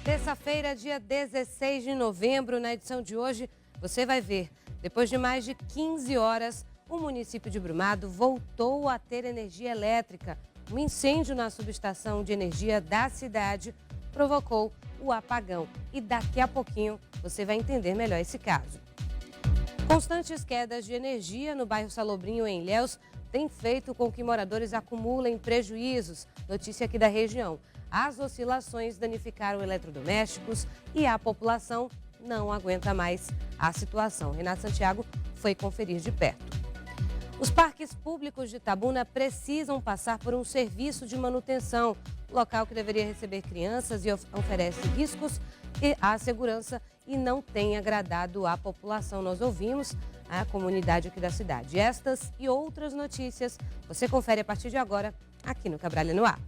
Terça-feira, dia 16 de novembro, na edição de hoje, você vai ver, depois de mais de 15 horas, o município de Brumado voltou a ter energia elétrica. Um incêndio na subestação de energia da cidade provocou o apagão. E daqui a pouquinho você vai entender melhor esse caso. Constantes quedas de energia no bairro Salobrinho, em Ilhéus, têm feito com que moradores acumulem prejuízos. Notícia aqui da região. As oscilações danificaram eletrodomésticos e a população não aguenta mais a situação. Renato Santiago foi conferir de perto. Os parques públicos de Itabuna precisam passar por um serviço de manutenção. O local que deveria receber crianças e oferece riscos à segurança e não tem agradado a população. Nós ouvimos a comunidade aqui da cidade. Estas e outras notícias você confere a partir de agora aqui no Cabralha no Ar.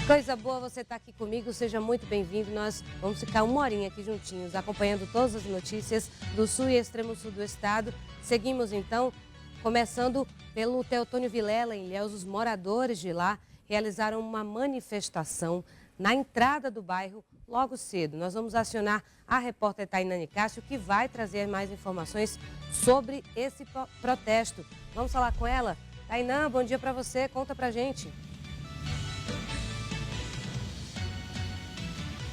Coisa boa você estar aqui comigo, seja muito bem-vindo. Nós vamos ficar uma horinha aqui juntinhos, acompanhando todas as notícias do sul e extremo sul do estado. Seguimos então, começando pelo Teotônio Vilela, em Ilhéus. Os moradores de lá realizaram uma manifestação na entrada do bairro logo cedo. Nós vamos acionar a repórter Tainá Nicásio, que vai trazer mais informações sobre esse protesto. Vamos falar com ela? Tainá, bom dia para você, conta pra gente.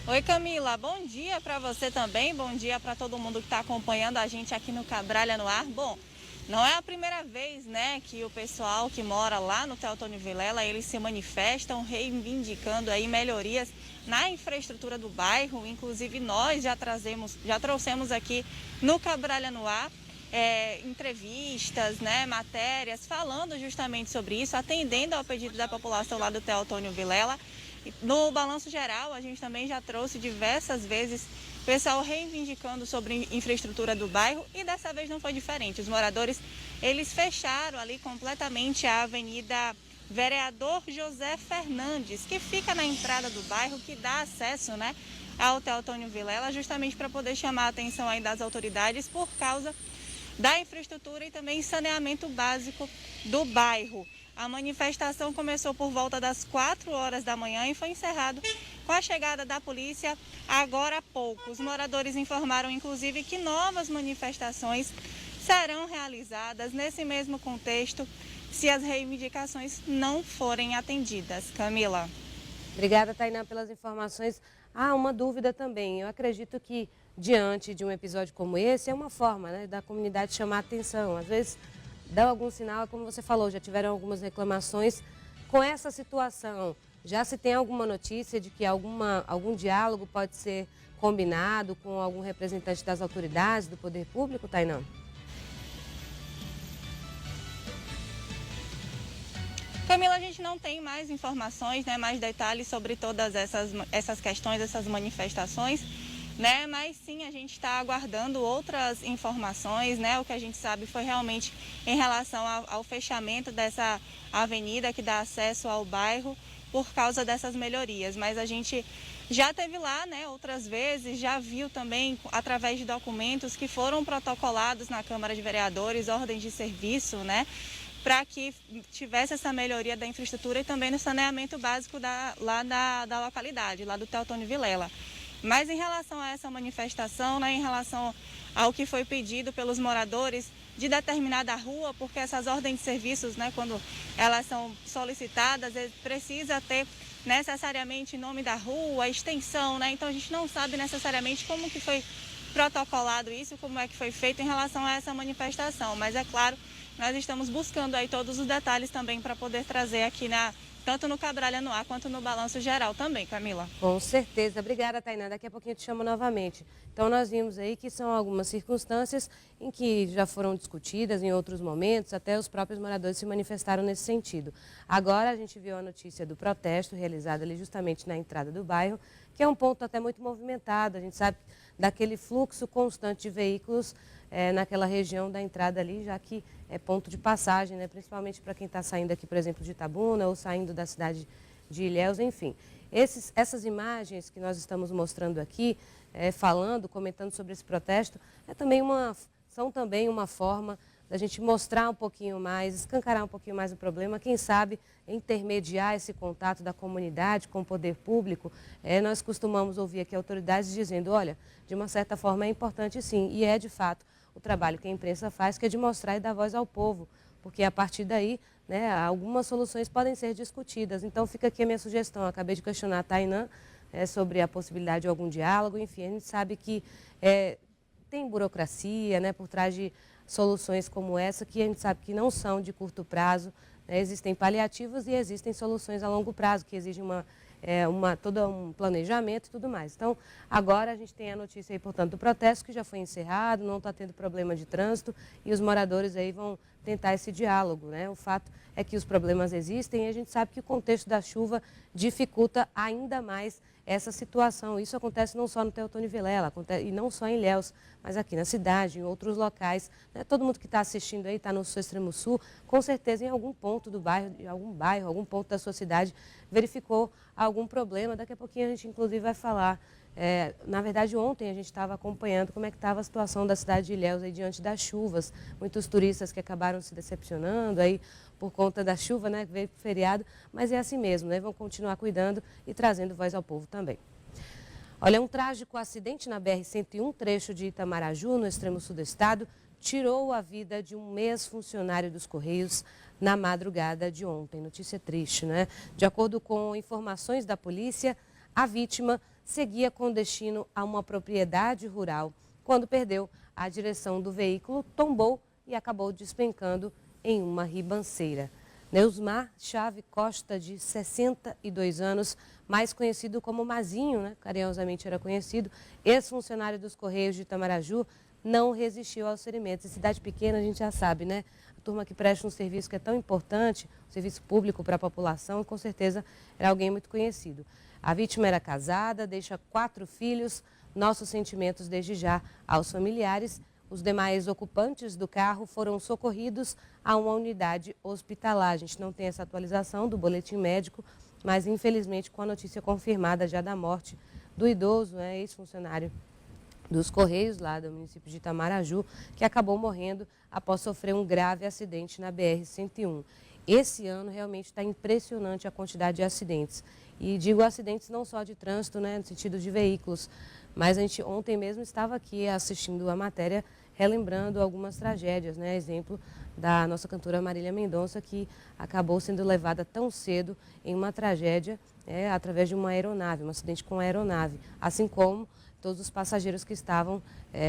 Oi Camila, bom dia para você também, bom dia para todo mundo que está acompanhando a gente aqui no Cabralha no Ar. Bom, não é a primeira vez, né, que o pessoal que mora lá no Teotônio Vilela, eles se manifestam reivindicando aí melhorias na infraestrutura do bairro. Inclusive nós já trouxemos aqui no Cabralha no Ar entrevistas, né, matérias falando justamente sobre isso, atendendo ao pedido da população lá do Teotônio Vilela. No balanço geral, a gente também já trouxe diversas vezes o pessoal reivindicando sobre a infraestrutura do bairro e dessa vez não foi diferente. Os moradores, eles fecharam ali completamente a Avenida Vereador José Fernandes, que fica na entrada do bairro, que dá acesso, né, ao Teotônio Vilela, justamente para poder chamar a atenção aí das autoridades por causa da infraestrutura e também saneamento básico do bairro. A manifestação começou por volta das 4 horas da manhã e foi encerrado com a chegada da polícia agora há pouco. Os moradores informaram, inclusive, que novas manifestações serão realizadas nesse mesmo contexto se as reivindicações não forem atendidas. Camila. Obrigada, Tainá, pelas informações. Uma dúvida também. Eu acredito que, diante de um episódio como esse, é uma forma, né, da comunidade chamar a atenção. Às vezes, dá algum sinal, como você falou, já tiveram algumas reclamações. Com essa situação, já se tem alguma notícia de que algum diálogo pode ser combinado com algum representante das autoridades, do poder público, Tainá? Camila, a gente não tem mais informações, né, mais detalhes sobre todas essas questões, essas manifestações, né? Mas sim, a gente está aguardando outras informações, né? O que a gente sabe foi realmente em relação ao fechamento dessa avenida que dá acesso ao bairro por causa dessas melhorias. Mas a gente já teve lá, né, outras vezes, já viu também através de documentos que foram protocolados na Câmara de Vereadores, ordens de serviço, né, para que tivesse essa melhoria da infraestrutura e também no saneamento básico lá da localidade, lá do Teotônio Vilela. Mas em relação a essa manifestação, né, em relação ao que foi pedido pelos moradores de determinada rua, porque essas ordens de serviços, né, quando elas são solicitadas, precisa ter necessariamente nome da rua, extensão, né? Então a gente não sabe necessariamente como que foi protocolado isso, como é que foi feito em relação a essa manifestação. Mas é claro, nós estamos buscando aí todos os detalhes também para poder trazer aqui tanto no Cabralha no Ar quanto no Balanço Geral também, Camila. Com certeza. Obrigada, Tainá. Daqui a pouquinho eu te chamo novamente. Então, nós vimos aí que são algumas circunstâncias em que já foram discutidas em outros momentos, até os próprios moradores se manifestaram nesse sentido. Agora, a gente viu a notícia do protesto realizado ali justamente na entrada do bairro, que é um ponto até muito movimentado. A gente sabe daquele fluxo constante de veículos naquela região da entrada ali, já que é ponto de passagem, né? Principalmente para quem está saindo aqui, por exemplo, de Itabuna ou saindo da cidade de Ilhéus, enfim. Essas imagens que nós estamos mostrando aqui, comentando sobre esse protesto, é também uma são também uma forma da gente mostrar um pouquinho mais, escancarar um pouquinho mais o problema, quem sabe intermediar esse contato da comunidade com o poder público. Nós costumamos ouvir aqui autoridades dizendo, olha, de uma certa forma é importante sim, e é de fato o trabalho que a imprensa faz, que é de mostrar e dar voz ao povo, porque a partir daí, né, algumas soluções podem ser discutidas. Então fica aqui a minha sugestão, eu acabei de questionar a Tainã sobre a possibilidade de algum diálogo, enfim, a gente sabe que tem burocracia, né, por trás de soluções como essa, que a gente sabe que não são de curto prazo, né? Existem paliativos e existem soluções a longo prazo, que exigem todo um planejamento e tudo mais. Então, agora a gente tem a notícia aí, portanto, do protesto, que já foi encerrado, não está tendo problema de trânsito, e os moradores aí vão tentar esse diálogo, né? O fato é que os problemas existem e a gente sabe que o contexto da chuva dificulta ainda mais essa situação. Isso acontece não só no Teotônio Vilela, e não só em Ilhéus, mas aqui na cidade, em outros locais, né? Todo mundo que está assistindo aí, está no seu extremo sul, com certeza em algum ponto do bairro, algum ponto da sua cidade, verificou algum problema. Daqui a pouquinho a gente, inclusive, vai falar. Na verdade, ontem a gente estava acompanhando como é que estava a situação da cidade de Ilhéus aí diante das chuvas. Muitos turistas que acabaram se decepcionando aí por conta da chuva, né, que veio para o feriado, mas é assim mesmo, né? Vão continuar cuidando e trazendo voz ao povo também. Olha, um trágico acidente na BR-101, trecho de Itamaraju, no extremo sul do estado, tirou a vida de um ex-funcionário dos Correios na madrugada de ontem. Notícia triste, né? De acordo com informações da polícia, a vítima seguia com destino a uma propriedade rural. Quando perdeu a direção do veículo, tombou e acabou despencando em uma ribanceira. Neusmar Chave Costa, de 62 anos, mais conhecido como Mazinho, né? Carinhosamente era conhecido, ex-funcionário dos Correios de Itamaraju, não resistiu aos ferimentos. Em cidade pequena, a gente já sabe, né? A turma que presta um serviço que é tão importante, um serviço público para a população, com certeza era alguém muito conhecido. A vítima era casada, deixa 4 filhos. Nossos sentimentos desde já aos familiares. Os demais ocupantes do carro foram socorridos a uma unidade hospitalar. A gente não tem essa atualização do boletim médico, mas infelizmente com a notícia confirmada já da morte do idoso, né, ex-funcionário dos Correios, lá do município de Itamaraju, que acabou morrendo após sofrer um grave acidente na BR-101. Esse ano realmente está impressionante a quantidade de acidentes. E digo acidentes não só de trânsito, né, no sentido de veículos, mas a gente ontem mesmo estava aqui assistindo a matéria, relembrando algumas tragédias, né? Exemplo da nossa cantora Marília Mendonça, que acabou sendo levada tão cedo em uma tragédia através de uma aeronave, um acidente com uma aeronave, assim como todos os passageiros que estavam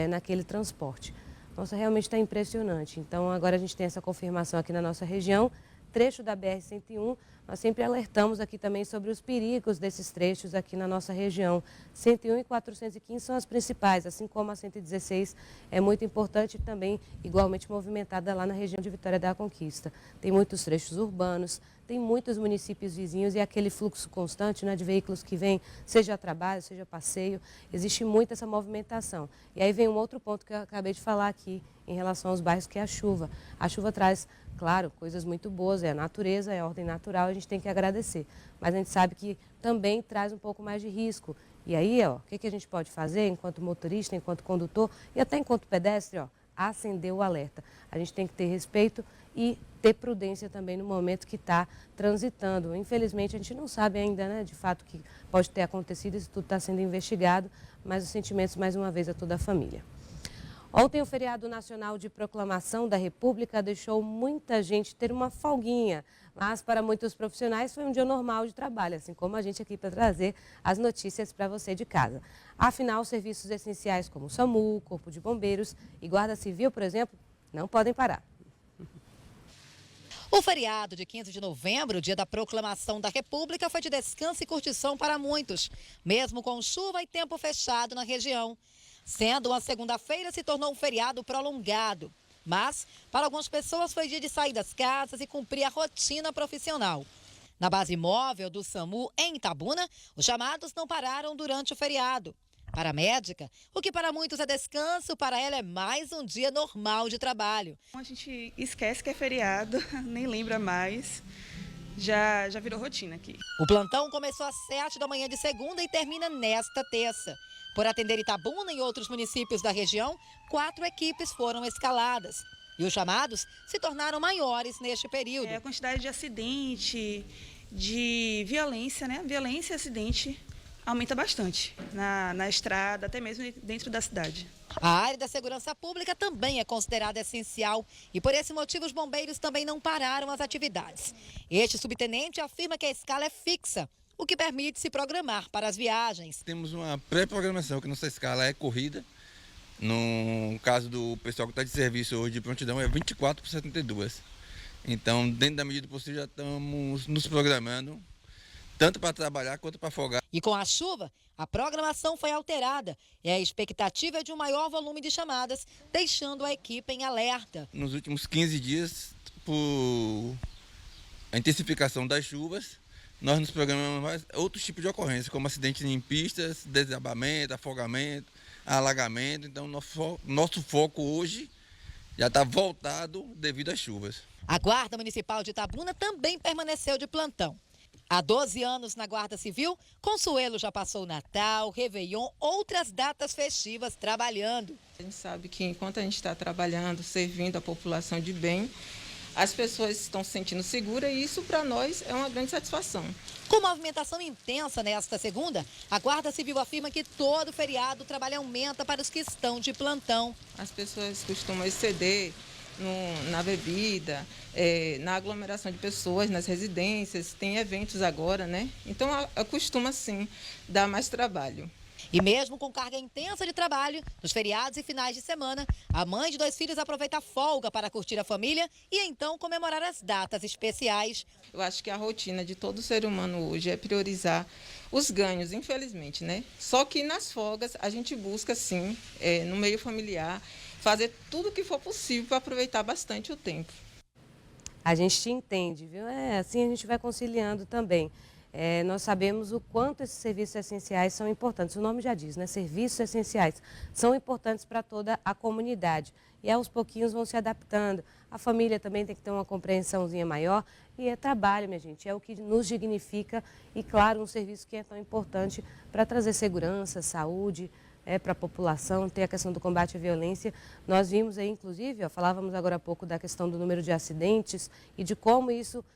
naquele transporte. Nossa, realmente está impressionante. Então, agora a gente tem essa confirmação aqui na nossa região, trecho da BR-101, nós sempre alertamos aqui também sobre os perigos desses trechos aqui na nossa região. 101 e 415 são as principais, assim como a 116 é muito importante e também igualmente movimentada lá na região de Vitória da Conquista. Tem muitos trechos urbanos, tem muitos municípios vizinhos e aquele fluxo constante, né, de veículos que vêm, seja a trabalho, seja a passeio, existe muita essa movimentação. E aí vem um outro ponto que eu acabei de falar aqui em relação aos bairros, que é a chuva. A chuva traz, claro, coisas muito boas, é a natureza, é a ordem natural, a gente tem que agradecer. Mas a gente sabe que também traz um pouco mais de risco. E aí, ó, o que a gente pode fazer enquanto motorista, enquanto condutor e até enquanto pedestre, ó, acender o alerta. A gente tem que ter respeito e ter prudência também no momento que está transitando. Infelizmente, a gente não sabe ainda, né, de fato, o que pode ter acontecido, isso tudo está sendo investigado, mas os sentimentos, mais uma vez, a toda a família. Ontem, o feriado nacional de proclamação da República deixou muita gente ter uma folguinha, mas para muitos profissionais foi um dia normal de trabalho, assim como a gente aqui para trazer as notícias para você de casa. Afinal, serviços essenciais como o SAMU, Corpo de Bombeiros e Guarda Civil, por exemplo, não podem parar. O feriado de 15 de novembro, dia da proclamação da República, foi de descanso e curtição para muitos, mesmo com chuva e tempo fechado na região. Sendo uma segunda-feira, se tornou um feriado prolongado. Mas, para algumas pessoas, foi dia de sair das casas e cumprir a rotina profissional. Na base móvel do SAMU, em Itabuna, os chamados não pararam durante o feriado. Para a médica, o que para muitos é descanso, para ela é mais um dia normal de trabalho. A gente esquece que é feriado, nem lembra mais. já virou rotina aqui. O plantão começou às 7 da manhã de segunda e termina nesta terça. Por atender Itabuna e outros municípios da região, 4 equipes foram escaladas. E os chamados se tornaram maiores neste período. A quantidade de acidente, de violência, né? Violência e acidente aumenta bastante na estrada, até mesmo dentro da cidade. A área da segurança pública também é considerada essencial e por esse motivo os bombeiros também não pararam as atividades. Este subtenente afirma que a escala é fixa, o que permite se programar para as viagens. Temos uma pré-programação, que nossa escala é corrida. No caso do pessoal que está de serviço hoje de prontidão é 24 por 72. Então, dentro da medida possível, já estamos nos programando, tanto para trabalhar quanto para folgar. E com a chuva, a programação foi alterada e a expectativa é de um maior volume de chamadas, deixando a equipe em alerta. Nos últimos 15 dias, por a intensificação das chuvas, nós nos programamos mais outros tipos de ocorrências, como acidentes em pistas, desabamento, afogamento, alagamento. Então, nosso foco hoje já está voltado devido às chuvas. A Guarda Municipal de Itabuna também permaneceu de plantão. Há 12 anos na Guarda Civil, Consuelo já passou o Natal, Réveillon, outras datas festivas trabalhando. A gente sabe que enquanto a gente está trabalhando, servindo a população de bem, as pessoas estão se sentindo seguras e isso para nós é uma grande satisfação. Com movimentação intensa nesta segunda, a Guarda Civil afirma que todo feriado o trabalho aumenta para os que estão de plantão. As pessoas costumam exceder na bebida, na aglomeração de pessoas, nas residências, tem eventos agora, né? Então, costuma sim dar mais trabalho. E mesmo com carga intensa de trabalho, nos feriados e finais de semana, a mãe de 2 filhos aproveita a folga para curtir a família e então comemorar as datas especiais. Eu acho que a rotina de todo ser humano hoje é priorizar os ganhos, infelizmente, né? Só que nas folgas a gente busca, sim, no meio familiar, fazer tudo o que for possível para aproveitar bastante o tempo. A gente te entende, viu? Assim a gente vai conciliando também. Nós sabemos o quanto esses serviços essenciais são importantes. O nome já diz, né? Serviços essenciais são importantes para toda a comunidade. E aos pouquinhos vão se adaptando. A família também tem que ter uma compreensãozinha maior. E é trabalho, minha gente, é o que nos dignifica. E, claro, um serviço que é tão importante para trazer segurança, saúde, para a população, tem a questão do combate à violência. Nós vimos aí, inclusive, falávamos agora há pouco da questão do número de acidentes e de como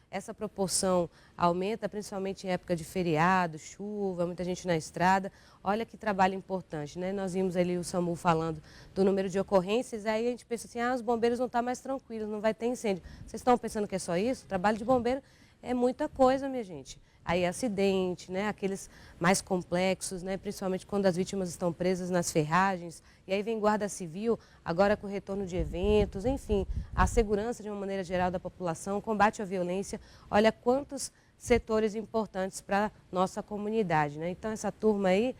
essa proporção aumenta, principalmente em época de feriado, chuva, muita gente na estrada. Olha que trabalho importante, né? Nós vimos ali o SAMU falando do número de ocorrências, aí a gente pensa assim, os bombeiros não estão mais tranquilos, não vai ter incêndio. Vocês estão pensando que é só isso? O trabalho de bombeiro é muita coisa, minha gente. Aí acidente, né? Aqueles mais complexos, né? Principalmente quando as vítimas estão presas nas ferragens. E aí vem Guarda Civil, agora com o retorno de eventos, enfim, a segurança de uma maneira geral da população, combate à violência. Olha quantos setores importantes para a nossa comunidade, né? Então essa turma aí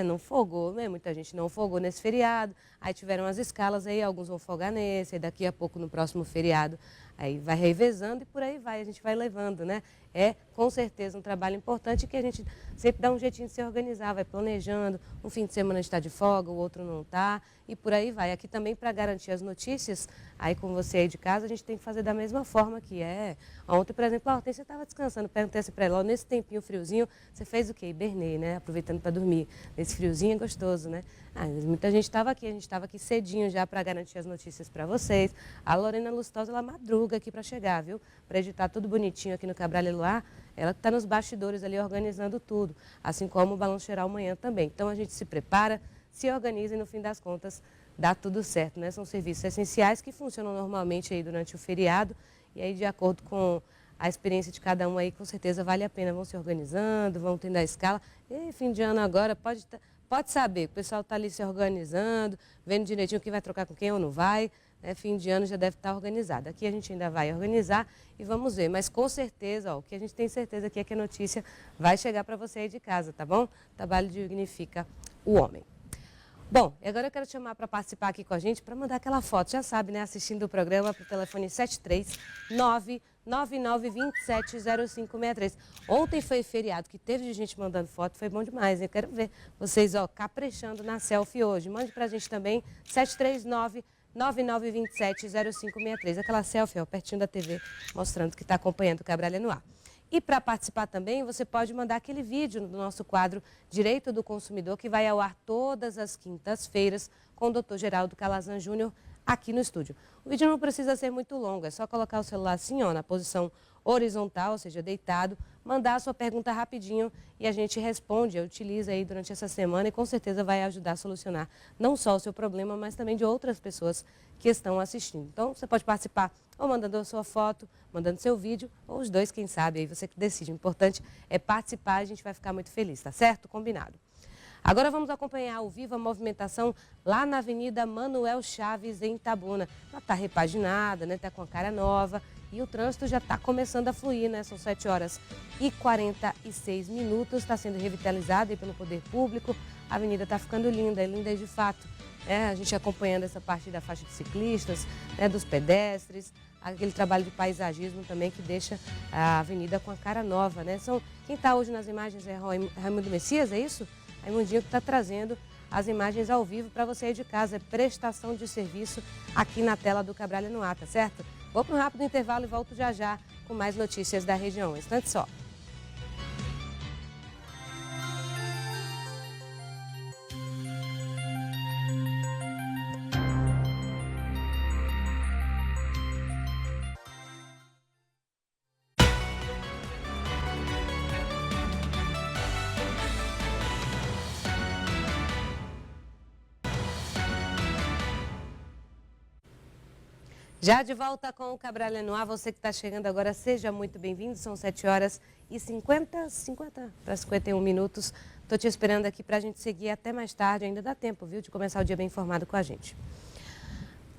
não folgou, né? Muita gente não folgou nesse feriado. Aí tiveram as escalas aí, alguns vão folgar nesse, aí daqui a pouco no próximo feriado. Aí vai revezando e por aí vai, a gente vai levando, né? É com certeza um trabalho importante que a gente sempre dá um jeitinho de se organizar, vai planejando, um fim de semana a gente está de folga, o outro não está, e por aí vai. Aqui também para garantir as notícias, aí com você aí de casa, a gente tem que fazer da mesma forma que Ontem, por exemplo, a Hortência estava descansando, perguntei assim para ela, nesse tempinho friozinho, você fez o quê? Hibernei, né? Aproveitando para dormir. Nesse friozinho é gostoso, né? Muita gente estava aqui, a gente estava aqui cedinho já para garantir as notícias para vocês. A Lorena Lustosa, ela madruga aqui para chegar, viu? Para editar tudo bonitinho aqui no Cabral e Luar. Ela que está nos bastidores ali organizando tudo, assim como o Balanço Geral amanhã também. Então a gente se prepara, se organiza e no fim das contas dá tudo certo, né? São serviços essenciais que funcionam normalmente aí durante o feriado e aí de acordo com a experiência de cada um aí, com certeza vale a pena. Vão se organizando, vão tendo a escala. E fim de ano agora pode saber, o pessoal está ali se organizando, vendo direitinho quem vai trocar com quem ou não vai. Fim de ano já deve estar organizado. Aqui a gente ainda vai organizar e vamos ver. Mas com certeza, o que a gente tem certeza aqui é que a notícia vai chegar para você aí de casa, tá bom? O trabalho dignifica o homem. Bom, e agora eu quero te chamar para participar aqui com a gente, para mandar aquela foto. Já sabe, né? Assistindo o programa para o telefone 73999270563. Ontem foi feriado, que teve de gente mandando foto, foi bom demais, hein? Eu quero ver vocês, caprichando na selfie hoje. Mande para a gente também, 73999270563. Aquela selfie, pertinho da TV, mostrando que está acompanhando o Cabral no ar. E para participar também, você pode mandar aquele vídeo no nosso quadro Direito do Consumidor, que vai ao ar todas as quintas-feiras com o Dr. Geraldo Calazan Júnior aqui no estúdio. O vídeo não precisa ser muito longo, é só colocar o celular assim, ó, na posição horizontal, ou seja, deitado, mandar a sua pergunta rapidinho e a gente responde, utiliza aí durante essa semana e com certeza vai ajudar a solucionar não só o seu problema, mas também de outras pessoas que estão assistindo. Então, você pode participar ou mandando a sua foto, mandando seu vídeo, ou os dois, quem sabe, aí você que decide. O importante é participar, a gente vai ficar muito feliz, tá certo? Combinado. Agora vamos acompanhar ao vivo a movimentação lá na Avenida Manuel Chaves, em Itabuna. Ela está repaginada, né? Está com a cara nova e o trânsito já está começando a fluir, né? São 7h46, está sendo revitalizada aí pelo Poder Público. A avenida está ficando linda, é linda de fato. A gente acompanhando essa parte da faixa de ciclistas, né? Dos pedestres, aquele trabalho de paisagismo também que deixa a avenida com a cara nova, né? Quem está hoje nas imagens é Raimundo Messias, é isso? Raimundinho que está trazendo as imagens ao vivo para você aí de casa. É prestação de serviço aqui na tela do Cabralha no Ar, tá certo? Vou para um rápido intervalo e volto já já com mais notícias da região. Um instante só. Já de volta com o Cabralha no Ar, você que está chegando agora, seja muito bem-vindo. São 7h50 para 51 minutos. Estou te esperando aqui para a gente seguir até mais tarde, ainda dá tempo, viu, de começar o dia bem informado com a gente.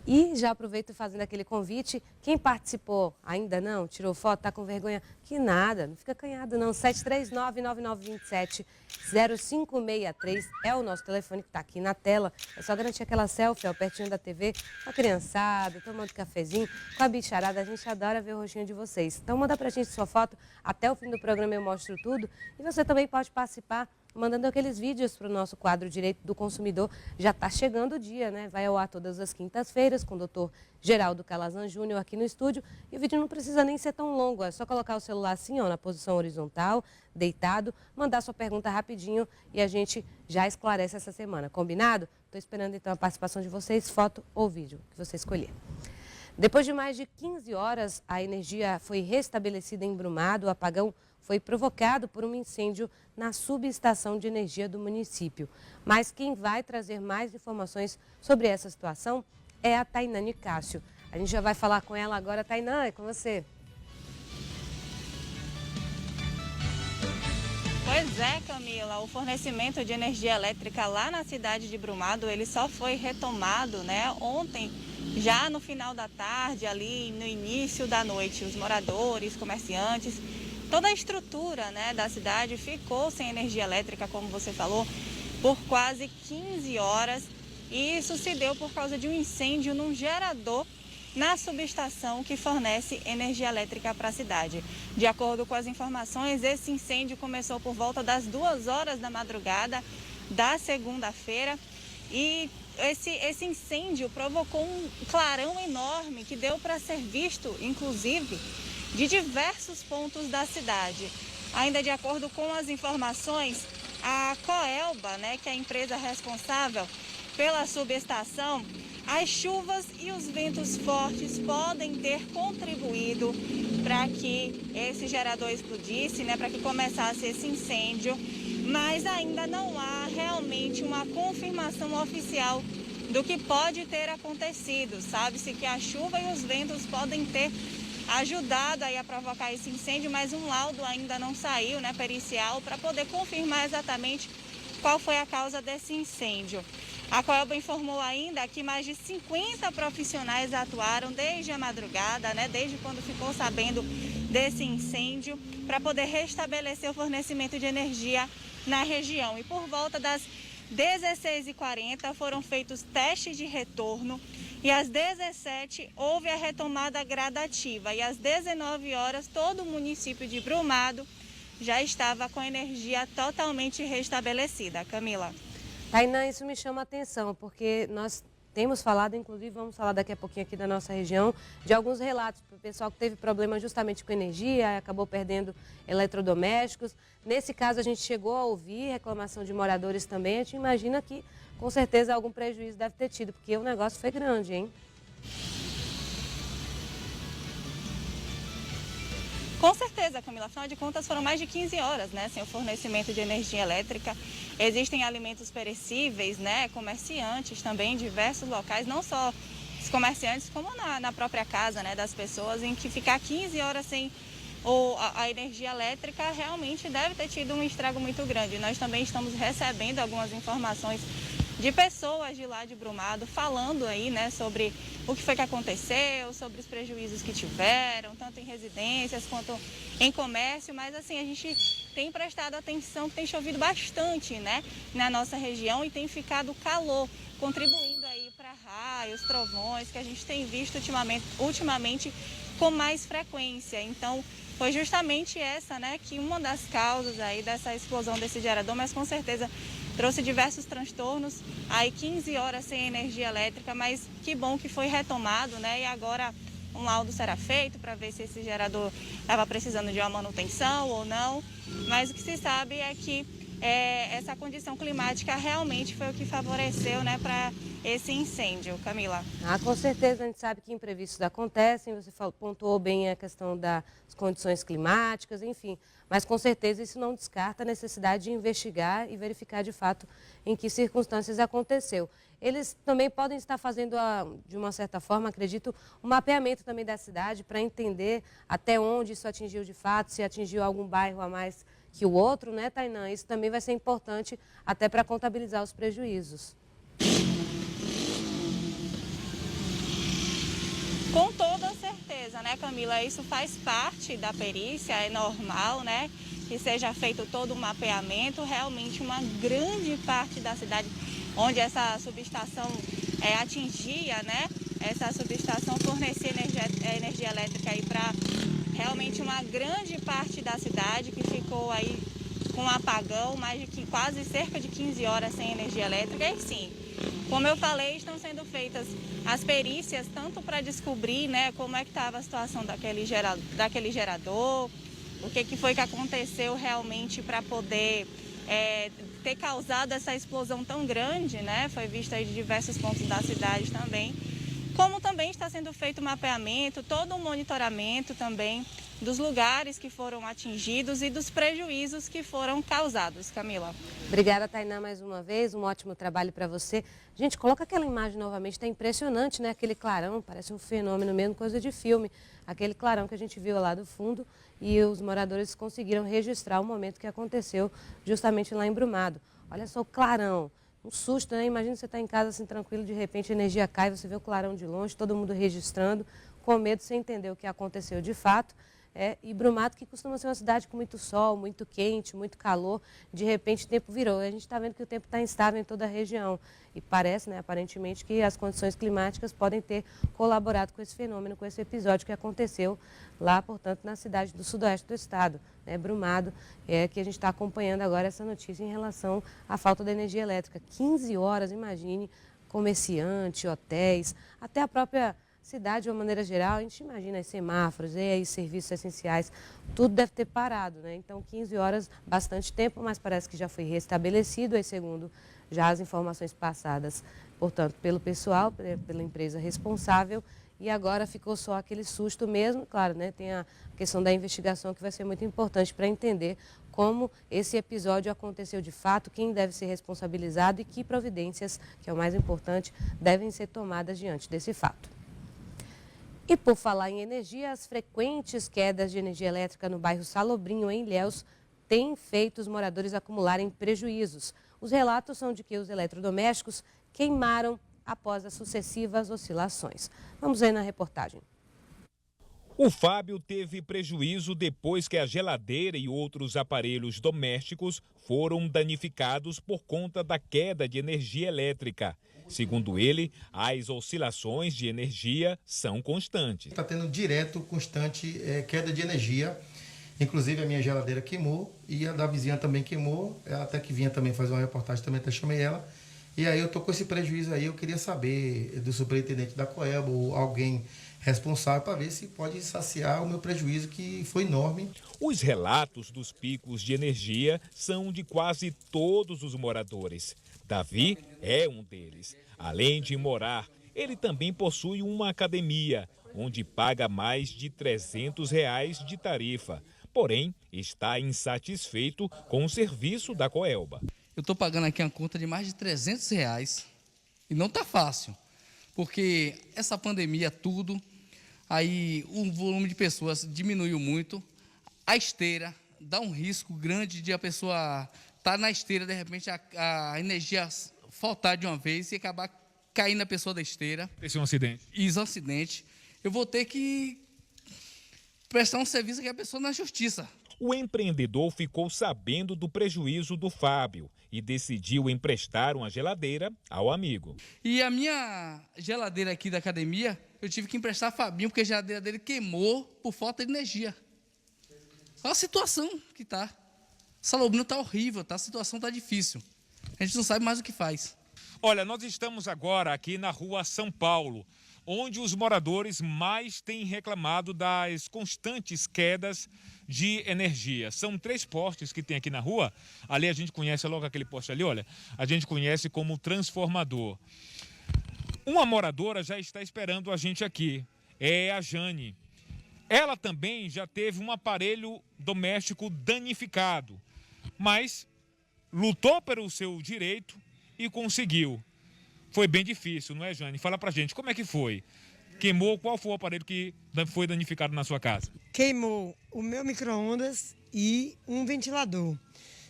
E já aproveito fazendo aquele convite, quem participou ainda não, tirou foto, está com vergonha, que nada, não fica acanhado não, 739-9927-0563 é o nosso telefone que está aqui na tela, é só garantir aquela selfie, ó, pertinho da TV, com a criançada, tomando cafezinho, com a bicharada, a gente adora ver o rostinho de vocês. Então manda pra gente sua foto, até o fim do programa eu mostro tudo, e você também pode participar mandando aqueles vídeos para o nosso quadro Direito do Consumidor. Já está chegando o dia, né? Vai ao ar todas as quintas-feiras com o Dr. Geraldo Calazan Júnior aqui no estúdio. E o vídeo não precisa nem ser tão longo, é só colocar o celular assim, ó, na posição horizontal, deitado, mandar sua pergunta rapidinho e a gente já esclarece essa semana. Combinado? Estou esperando então a participação de vocês, foto ou vídeo, que você escolher. Depois de mais de 15 horas, a energia foi restabelecida em Brumado. O apagão foi provocado por um incêndio na subestação de energia do município. Mas quem vai trazer mais informações sobre essa situação é a Tainá Nicásio. A gente já vai falar com ela agora. Tainá, é com você. Pois é, Camila, o fornecimento de energia elétrica lá na cidade de Brumado, ele só foi retomado, né, ontem, já no final da tarde, ali no início da noite. Os moradores, comerciantes, toda a estrutura, né, da cidade ficou sem energia elétrica, como você falou, por quase 15 horas. E isso se deu por causa de um incêndio num gerador na subestação que fornece energia elétrica para a cidade. De acordo com as informações, esse incêndio começou por volta das 2 horas da madrugada da segunda-feira e esse incêndio provocou um clarão enorme que deu para ser visto, inclusive, de diversos pontos da cidade. Ainda de acordo com as informações, a Coelba, né, que é a empresa responsável pela subestação, as chuvas e os ventos fortes podem ter contribuído para que esse gerador explodisse, né, para que começasse esse incêndio, mas ainda não há realmente uma confirmação oficial do que pode ter acontecido. Sabe-se que a chuva e os ventos podem ter ajudado aí a provocar esse incêndio, mas um laudo ainda não saiu, né, pericial, para poder confirmar exatamente qual foi a causa desse incêndio. A Coelba informou ainda que mais de 50 profissionais atuaram desde a madrugada, né, desde quando ficou sabendo desse incêndio, para poder restabelecer o fornecimento de energia na região. E por volta das 16h40 foram feitos testes de retorno e às 17h houve a retomada gradativa. E às 19 horas todo o município de Brumado já estava com energia totalmente restabelecida. Camila. Tainá, isso me chama a atenção, porque nós temos falado, inclusive vamos falar daqui a pouquinho aqui da nossa região, de alguns relatos para o pessoal que teve problema justamente com energia, acabou perdendo eletrodomésticos. Nesse caso a gente chegou a ouvir reclamação de moradores também, a gente imagina que com certeza algum prejuízo deve ter tido, porque o negócio foi grande, hein? Com certeza, Camila. Afinal de contas, foram mais de 15 horas, né, sem o fornecimento de energia elétrica. Existem alimentos perecíveis, né, comerciantes também em diversos locais, não só os comerciantes, como na própria casa, né, das pessoas, em que ficar 15 horas sem a energia elétrica realmente deve ter tido um estrago muito grande. Nós também estamos recebendo algumas informações de pessoas de lá de Brumado falando aí, né, sobre o que foi que aconteceu, sobre os prejuízos que tiveram, tanto em residências quanto em comércio, mas assim, a gente tem prestado atenção que tem chovido bastante, né, na nossa região e tem ficado calor, contribuindo aí para raios, trovões, que a gente tem visto ultimamente com mais frequência. Então, foi justamente essa, né, que uma das causas aí dessa explosão desse gerador, mas com certeza trouxe diversos transtornos, aí 15 horas sem energia elétrica, mas que bom que foi retomado, né? E agora um laudo será feito para ver se esse gerador estava precisando de uma manutenção ou não. Mas o que se sabe é que essa condição climática realmente foi o que favoreceu, né, para esse incêndio, Camila. Com certeza, a gente sabe que imprevistos acontecem, você pontuou bem a questão das condições climáticas, enfim, mas com certeza isso não descarta a necessidade de investigar e verificar de fato em que circunstâncias aconteceu. Eles também podem estar fazendo, de uma certa forma, acredito, um mapeamento também da cidade para entender até onde isso atingiu de fato, se atingiu algum bairro a mais que o outro, né, Tainã? Isso também vai ser importante até para contabilizar os prejuízos. Com toda certeza, né, Camila? Isso faz parte da perícia, é normal, né, que seja feito todo o mapeamento. Realmente uma grande parte da cidade onde essa subestação atingia, né, essa subestação fornecia energia elétrica aí para realmente uma grande parte da cidade que ficou aí com um apagão, quase cerca de 15 horas sem energia elétrica. E sim, como eu falei, estão sendo feitas as perícias tanto para descobrir, né, como é que estava a situação daquele gerador, o que foi que aconteceu realmente para poder ter causado essa explosão tão grande, né? Foi vista aí de diversos pontos da cidade também. Como também está sendo feito o mapeamento, todo o monitoramento também dos lugares que foram atingidos e dos prejuízos que foram causados. Camila. Obrigada, Tainã, mais uma vez. Um ótimo trabalho para você. Gente, coloca aquela imagem novamente, está impressionante, né? Aquele clarão, parece um fenômeno mesmo, coisa de filme. Aquele clarão que a gente viu lá do fundo e os moradores conseguiram registrar o momento que aconteceu justamente lá em Brumado. Olha só o clarão. Um susto, né? Imagina você estar em casa assim tranquilo, de repente a energia cai, você vê o clarão de longe, todo mundo registrando, com medo, sem entender o que aconteceu de fato. E Brumado, que costuma ser uma cidade com muito sol, muito quente, muito calor, de repente o tempo virou. A gente está vendo que o tempo está instável em toda a região. E parece, né, aparentemente, que as condições climáticas podem ter colaborado com esse fenômeno, com esse episódio que aconteceu lá, portanto, na cidade do sudoeste do estado, né, Brumado, que a gente está acompanhando agora essa notícia em relação à falta de energia elétrica. 15 horas, imagine, comerciante, hotéis, até a própria cidade, de uma maneira geral, a gente imagina os semáforos, os serviços essenciais, tudo deve ter parado, né? Então, 15 horas, bastante tempo, mas parece que já foi restabelecido, segundo já as informações passadas, portanto, pelo pessoal, pela empresa responsável, e agora ficou só aquele susto mesmo. Claro, né? Tem a questão da investigação que vai ser muito importante para entender como esse episódio aconteceu de fato, quem deve ser responsabilizado e que providências, que é o mais importante, devem ser tomadas diante desse fato. E por falar em energia, as frequentes quedas de energia elétrica no bairro Salobrinho, em Ilhéus, têm feito os moradores acumularem prejuízos. Os relatos são de que os eletrodomésticos queimaram após as sucessivas oscilações. Vamos ver na reportagem. O Fábio teve prejuízo depois que a geladeira e outros aparelhos domésticos foram danificados por conta da queda de energia elétrica. Segundo ele, as oscilações de energia são constantes. Está tendo direto, constante queda de energia. Inclusive a minha geladeira queimou e a da vizinha também queimou. Ela até que vinha também fazer uma reportagem, também até chamei ela. E aí eu tô com esse prejuízo aí, eu queria saber do superintendente da Coelba ou alguém responsável para ver se pode saciar o meu prejuízo, que foi enorme. Os relatos dos picos de energia são de quase todos os moradores. Davi é um deles. Além de morar, ele também possui uma academia, onde paga mais de R$300 de tarifa. Porém, está insatisfeito com o serviço da Coelba. Eu estou pagando aqui uma conta de mais de R$300 e não está fácil, porque essa pandemia tudo, aí o volume de pessoas diminuiu muito, a esteira dá um risco grande de a pessoa estar na esteira, de repente a energia faltar de uma vez e acabar caindo a pessoa da esteira. Esse é um acidente. Isso é um acidente. Eu vou ter que prestar um serviço aqui à pessoa na justiça. O empreendedor ficou sabendo do prejuízo do Fábio e decidiu emprestar uma geladeira ao amigo. E a minha geladeira aqui da academia, eu tive que emprestar a Fabinho, porque a geladeira dele queimou por falta de energia. Olha a situação que está. Salobrinho está horrível, tá? A situação está difícil. A gente não sabe mais o que faz. Olha, nós estamos agora aqui na rua São Paulo, onde os moradores mais têm reclamado das constantes quedas de energia. São 3 postes que tem aqui na rua. Ali a gente conhece logo aquele poste ali, olha, a gente conhece como transformador. Uma moradora já está esperando a gente aqui, é a Jane. Ela também já teve um aparelho doméstico danificado, mas lutou pelo seu direito e conseguiu. Foi bem difícil, não é, Jane? Fala pra gente, como é que foi? Queimou, qual foi o aparelho que foi danificado na sua casa? Queimou o meu micro-ondas e um ventilador.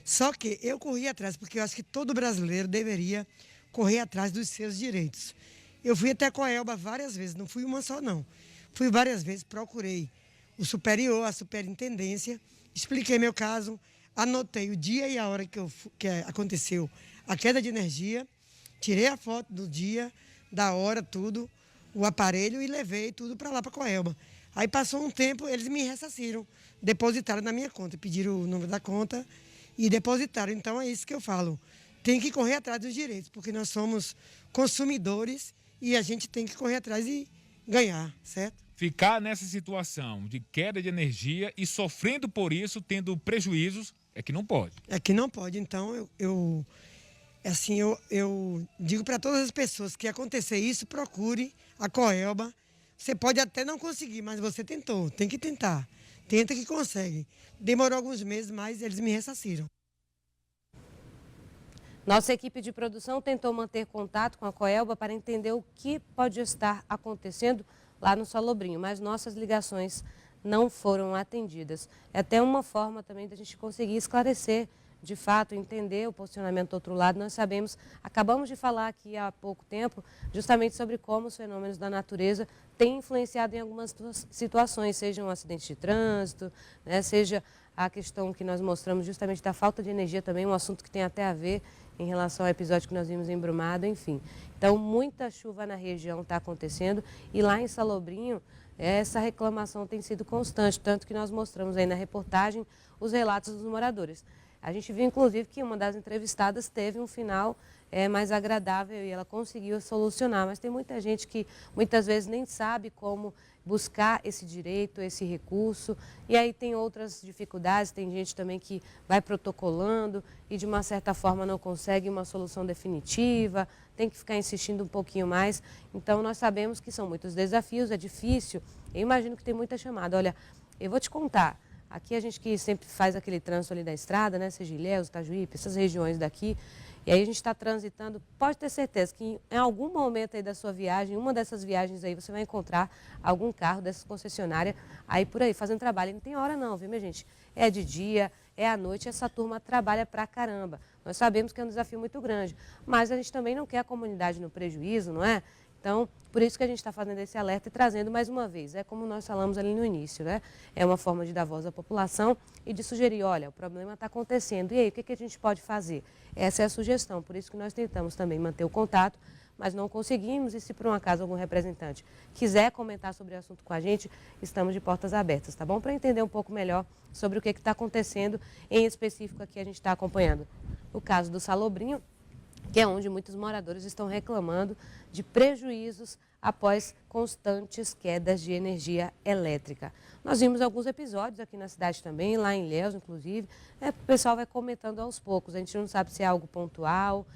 Só que eu corri atrás, porque eu acho que todo brasileiro deveria correr atrás dos seus direitos. Eu fui até a Coelba várias vezes, não fui uma só não. Fui várias vezes, procurei o superior, a superintendência, expliquei meu caso, anotei o dia e a hora que aconteceu a queda de energia, tirei a foto do dia, da hora, tudo, o aparelho e levei tudo para lá, para Coelba. Aí passou um tempo, eles me ressarciram, depositaram na minha conta, pediram o número da conta e depositaram. Então é isso que eu falo, tem que correr atrás dos direitos, porque nós somos consumidores e a gente tem que correr atrás e ganhar, certo? Ficar nessa situação de queda de energia e sofrendo por isso, tendo prejuízos, é que não pode. É que não pode. Então, eu digo para todas as pessoas que acontecer isso, procure a Coelba. Você pode até não conseguir, mas você tentou, tem que tentar. Tenta que consegue. Demorou alguns meses, mas eles me ressarciram. Nossa equipe de produção tentou manter contato com a Coelba para entender o que pode estar acontecendo lá no Salobrinho, mas nossas ligações não foram atendidas. É até uma forma também da gente conseguir esclarecer, de fato, entender o posicionamento do outro lado. Nós sabemos, acabamos de falar aqui há pouco tempo, justamente sobre como os fenômenos da natureza têm influenciado em algumas situações, seja um acidente de trânsito, né, seja a questão que nós mostramos justamente da falta de energia também, um assunto que tem até a ver em relação ao episódio que nós vimos em Brumado, enfim. Então, muita chuva na região está acontecendo e lá em Salobrinho, essa reclamação tem sido constante, tanto que nós mostramos aí na reportagem os relatos dos moradores. A gente viu, inclusive, que uma das entrevistadas teve um final mais agradável e ela conseguiu solucionar, mas tem muita gente que muitas vezes nem sabe como buscar esse direito, esse recurso, e aí tem outras dificuldades, tem gente também que vai protocolando e de uma certa forma não consegue uma solução definitiva, tem que ficar insistindo um pouquinho mais. Então nós sabemos que são muitos desafios, é difícil, eu imagino que tem muita chamada. Olha, eu vou te contar, aqui a gente que sempre faz aquele trânsito ali da estrada, né, seja Ilhéus, Itajuípe, essas regiões daqui, e aí a gente está transitando, pode ter certeza que em algum momento aí da sua viagem, uma dessas viagens aí, você vai encontrar algum carro dessas concessionárias aí por aí, fazendo trabalho. E não tem hora não, viu, minha gente? É de dia, é à noite, essa turma trabalha pra caramba. Nós sabemos que é um desafio muito grande, mas a gente também não quer a comunidade no prejuízo, não é? Então, por isso que a gente está fazendo esse alerta e trazendo mais uma vez. É como nós falamos ali no início, né? É uma forma de dar voz à população e de sugerir, olha, o problema está acontecendo. E aí, o que a gente pode fazer? Essa é a sugestão. Por isso que nós tentamos também manter o contato, mas não conseguimos. E se por um acaso algum representante quiser comentar sobre o assunto com a gente, estamos de portas abertas, tá bom? Para entender um pouco melhor sobre o que está acontecendo, em específico aqui a gente está acompanhando o caso do Salobrinho. que é onde muitos moradores estão reclamando de prejuízos após constantes quedas de energia elétrica. Nós vimos alguns episódios aqui na cidade também, lá em Ilhéus, inclusive. O pessoal vai comentando aos poucos. A gente não sabe se é algo pontual,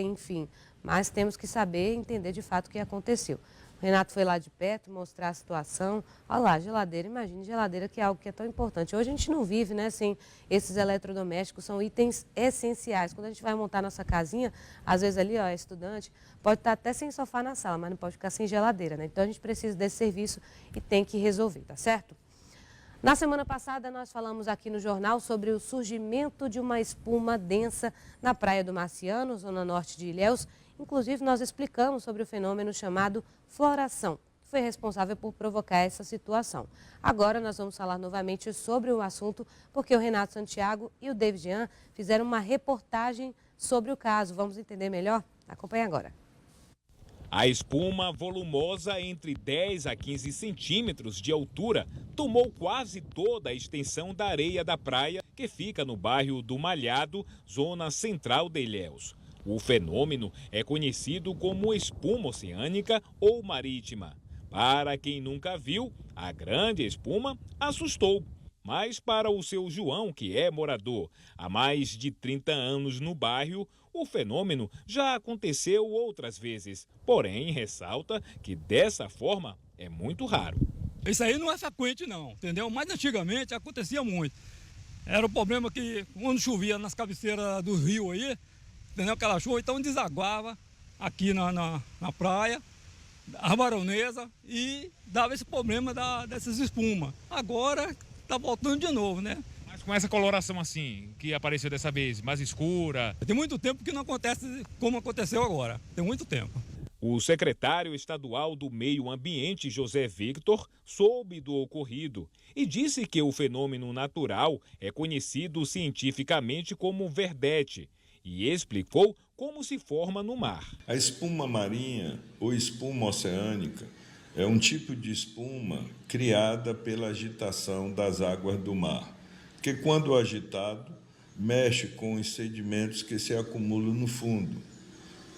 enfim. Mas temos que saber e entender de fato o que aconteceu. O Renato foi lá de perto mostrar a situação. Olha lá, geladeira, imagine geladeira, que é algo que é tão importante. Hoje a gente não vive, né, sem esses eletrodomésticos, são itens essenciais. Quando a gente vai montar nossa casinha, às vezes ali, é estudante, pode estar até sem sofá na sala, mas não pode ficar sem geladeira, né? Então a gente precisa desse serviço e tem que resolver, tá certo? Na semana passada, nós falamos aqui no jornal sobre o surgimento de uma espuma densa na Praia do Marciano, zona norte de Ilhéus. Inclusive, nós explicamos sobre o fenômeno chamado floração, que foi responsável por provocar essa situação. Agora, nós vamos falar novamente sobre o assunto, porque o Renato Santiago e o David Jean fizeram uma reportagem sobre o caso. Vamos entender melhor? Acompanhe agora. A espuma volumosa entre 10 a 15 centímetros de altura tomou quase toda a extensão da areia da praia, que fica no bairro do Malhado, zona central de Ilhéus. O fenômeno é conhecido como espuma oceânica ou marítima. Para quem nunca viu, a grande espuma assustou. Mas para o seu João, que é morador há mais de 30 anos no bairro, o fenômeno já aconteceu outras vezes. Porém, ressalta que dessa forma é muito raro. Isso aí não é frequente não, entendeu? Mas antigamente acontecia muito. Era o problema que quando chovia nas cabeceiras do rio aí, entendeu? Aquela chuva, então desaguava aqui na praia, a baronesa, e dava esse problema dessas espumas. Agora está voltando de novo, né? Mas com essa coloração assim, que apareceu dessa vez, mais escura... Tem muito tempo que não acontece como aconteceu agora, tem muito tempo. O secretário estadual do Meio Ambiente, José Victor, soube do ocorrido e disse que o fenômeno natural é conhecido cientificamente como verdete e explicou como se forma no mar. A espuma marinha ou espuma oceânica é um tipo de espuma criada pela agitação das águas do mar, que quando agitado, mexe com os sedimentos que se acumulam no fundo,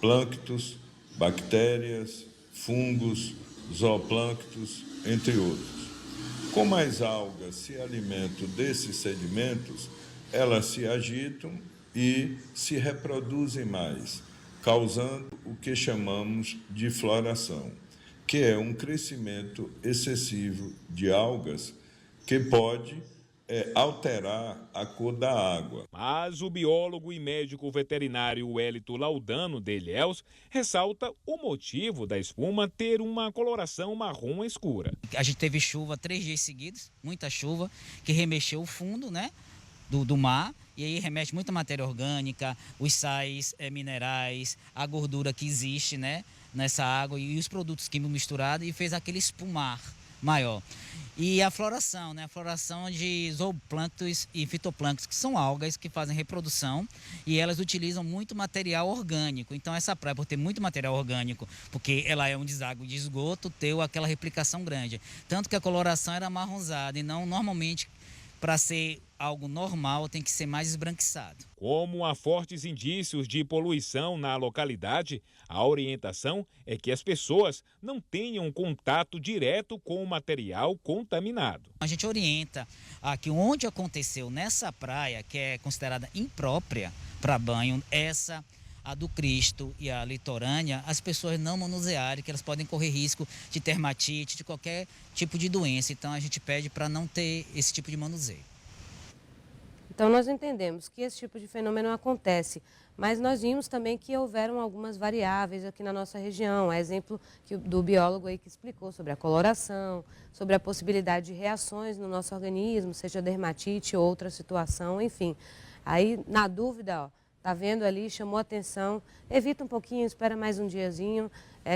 plânctons, bactérias, fungos, zooplânctons, entre outros. Como as algas se alimentam desses sedimentos, elas se agitam e se reproduzem mais, causando o que chamamos de floração, que é um crescimento excessivo de algas que pode alterar a cor da água. Mas o biólogo e médico veterinário Wellito Laudano de Ilhéus ressalta o motivo da espuma ter uma coloração marrom escura. A gente teve chuva 3 dias seguidos, muita chuva, que remexeu o fundo, né, do mar, e aí remete muita matéria orgânica, os sais minerais, a gordura que existe, né, nessa água e os produtos químicos misturados, e fez aquele espumar maior. E a floração, né? A floração de zooplânctons e fitoplânctons, que são algas que fazem reprodução e elas utilizam muito material orgânico. Então essa praia, por ter muito material orgânico, porque ela é um deságue de esgoto, teve aquela replicação grande. Tanto que a coloração era amarronzada e não normalmente, para ser algo normal, tem que ser mais esbranquiçado. Como há fortes indícios de poluição na localidade, a orientação é que as pessoas não tenham contato direto com o material contaminado. A gente orienta que onde aconteceu nessa praia, que é considerada imprópria para banho, a do Cristo e a litorânea, as pessoas não manusearem, que elas podem correr risco de dermatite, de qualquer tipo de doença. Então a gente pede para não ter esse tipo de manuseio. Então nós entendemos que esse tipo de fenômeno acontece, mas nós vimos também que houveram algumas variáveis aqui na nossa região. A exemplo do biólogo aí que explicou sobre a coloração, sobre a possibilidade de reações no nosso organismo, seja dermatite ou outra situação, enfim. Aí, na dúvida, tá vendo ali, chamou atenção, evita um pouquinho, espera mais um diazinho,